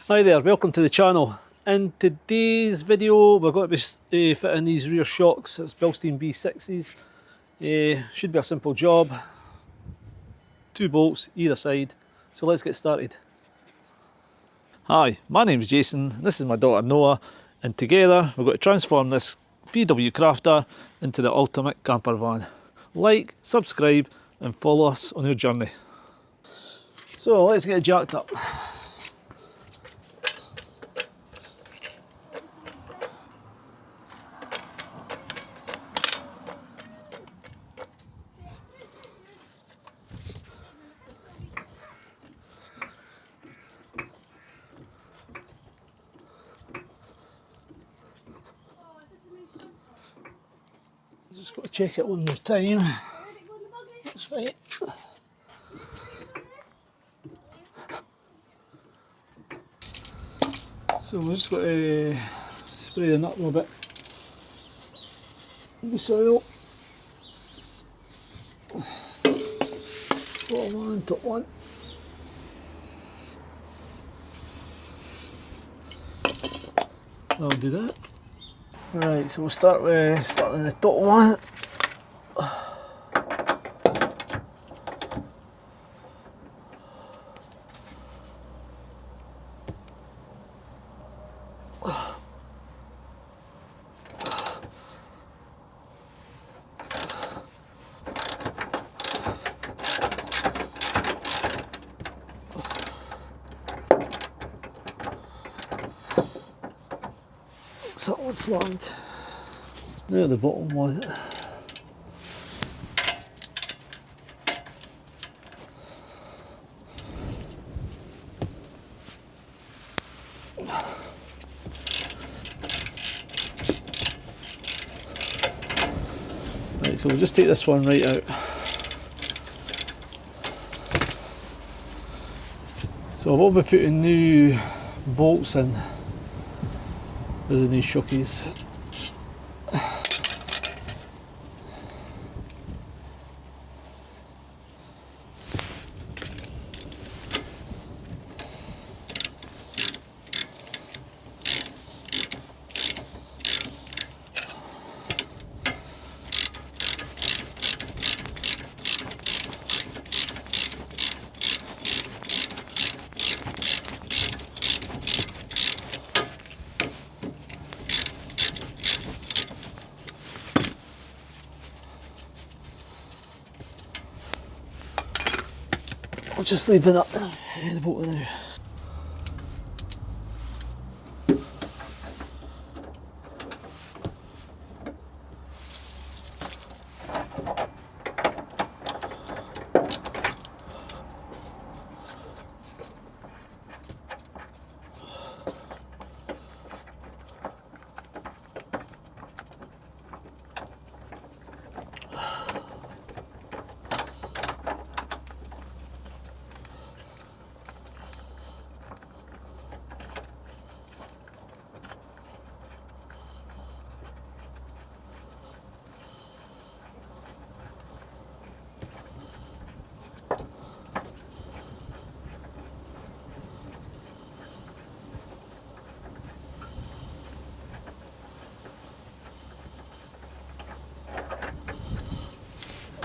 Hi there, welcome to the channel. In today's video we're going to be fitting these rear shocks. It's Bilstein B6s. Should be a simple job. 2 bolts either side. So let's get started. Hi, my name's Jason, this is my daughter Noah, and together we're going to transform this VW Crafter into the ultimate camper van. Like, subscribe and follow us on your journey. So let's get it jacked up. Just got to check it one more time. That's right. So we're just going to spray the nut a little bit. The soil. Bottom one, top one. That'll do that. Right, so we'll start with starting the top one. That one's slammed. Now the bottom one. Right, so we'll just take this one right out. So I will be putting new bolts in with the new shockies. I'll just leave it up the boat now.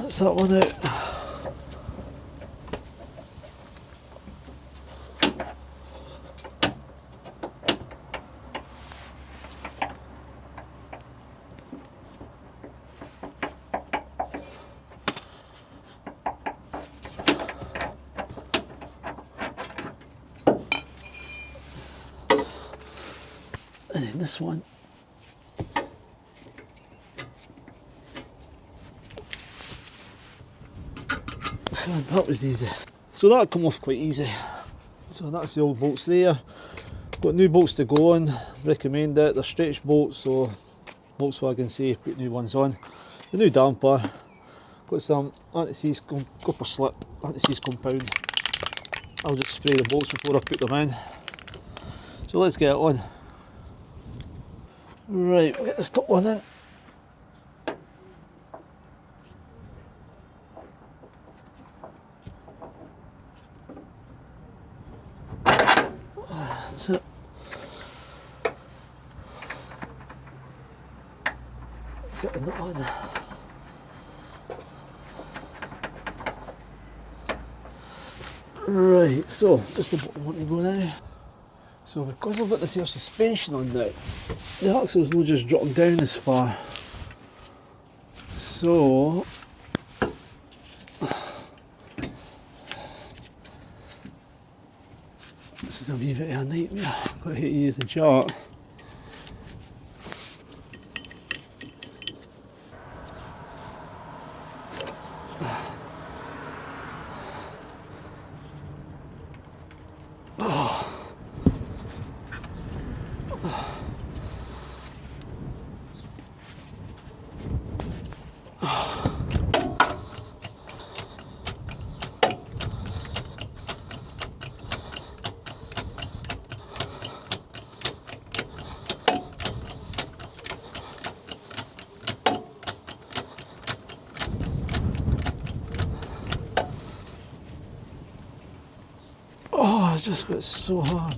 That's that one out. And then this one. That was easy. So that come off quite easy. So that's the old bolts there. Got new bolts to go on, recommend it. They're stretch bolts, so Volkswagen say put new ones on. The new damper, got some anti-seize copper slip, anti-seize compound. I'll just spray the bolts before I put them in. So let's get it on. Right, we'll get this top one in. That's it. Get the nut on. Right, so just the bottom one to go now. So because I've got this here suspension on now, the axle's not just dropping down as far. So this is a wee bit of a nightmare. I've got to use the chart. Oh, it's just got so hard.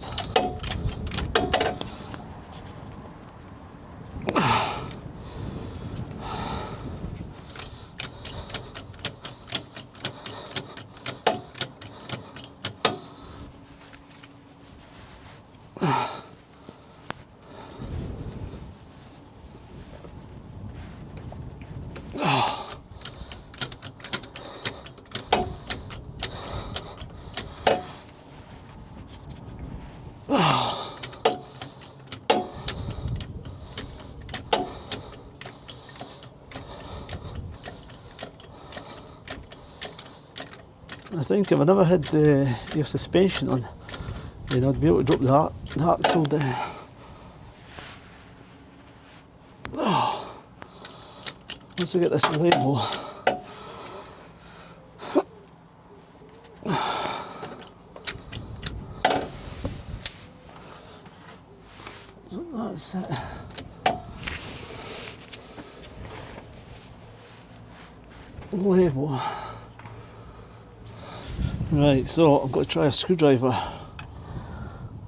I think if I never had the air suspension on, then I'd be able to drop the axle down. Oh, once I get this level, so that's it. Level. Right, so I've got to try a screwdriver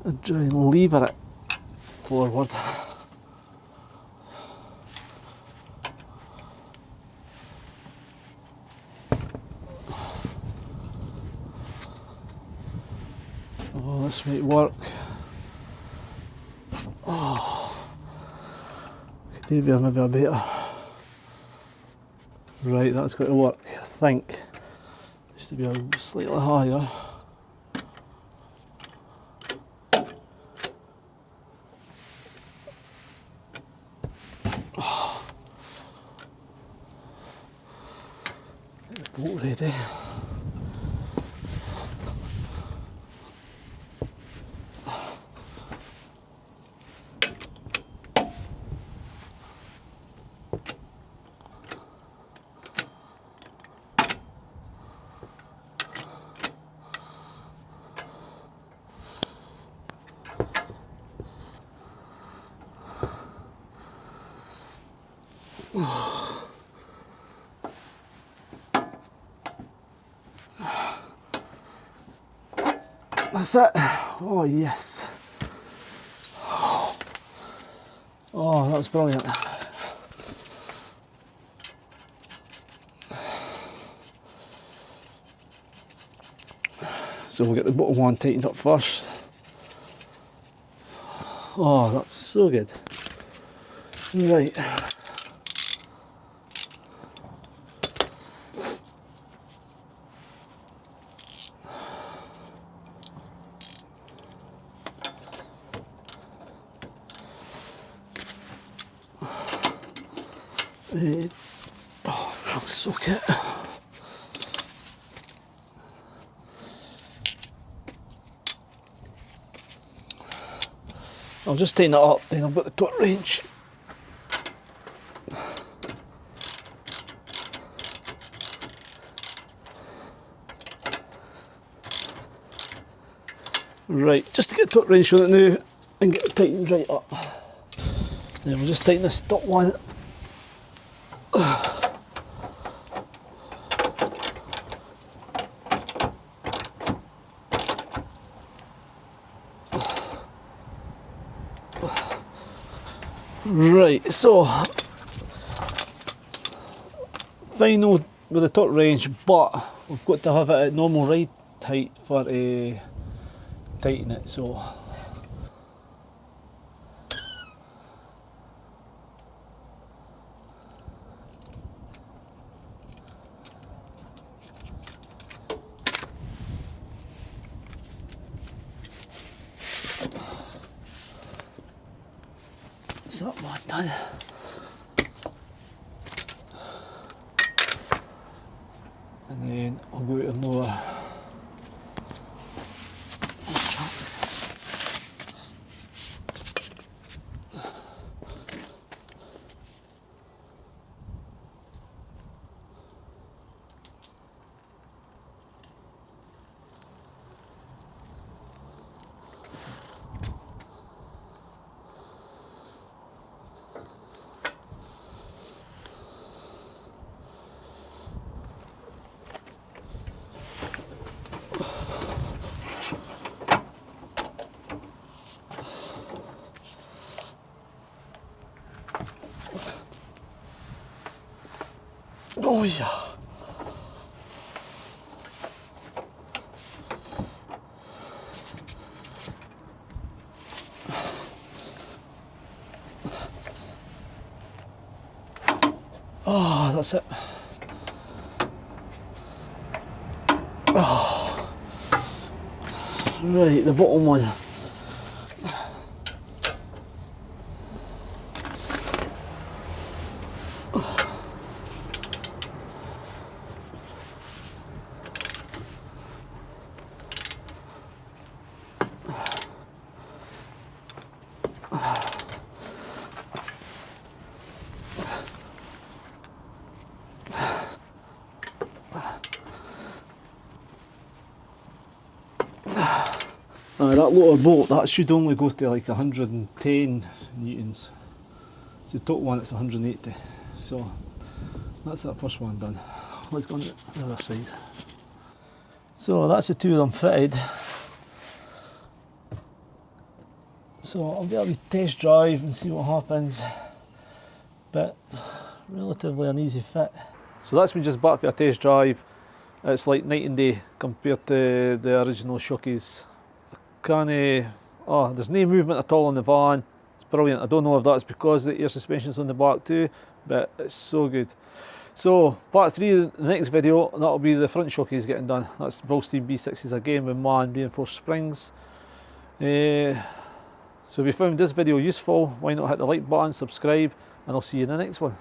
and try and lever it forward. Oh, this might work. Oh, could maybe a better. Right, that's got to work, I think. Needs to be a slightly higher. Oh. Get the bolt ready. That's it. Oh yes. Oh, that's brilliant. So we'll get the bottom one tightened up first. Oh, that's so good. Right. I'll soak it. I'll just tighten it up, then I've got the torque wrench. Right, just to get the torque wrench on it now and get it tightened right up. Then we'll just tighten this top one. Right, so final with the top range, but we've got to have it at normal ride height for tighten it. So that's that one done. And then I'll go to another. Oh yeah. Oh, that's it. Oh. Right, the bottom one. That lower bolt, that should only go to like 110 newtons. It's the top one, it's 180. So that's that first one done. Let's go on the other side. So that's the two of them fitted. So I'll get a wee test drive and see what happens. But relatively an easy fit. So that's been just back for a test drive. It's like night and day compared to the original shockies. There's no movement at all in the van. It's brilliant. I don't know if that's because the air suspension's on the back too, but it's so good. So part 3 of the next video, that'll be the front shockies getting done. That's Bilstein B6s again with man reinforced springs. So if you found this video useful, why not hit the like button, subscribe, and I'll see you in the next one.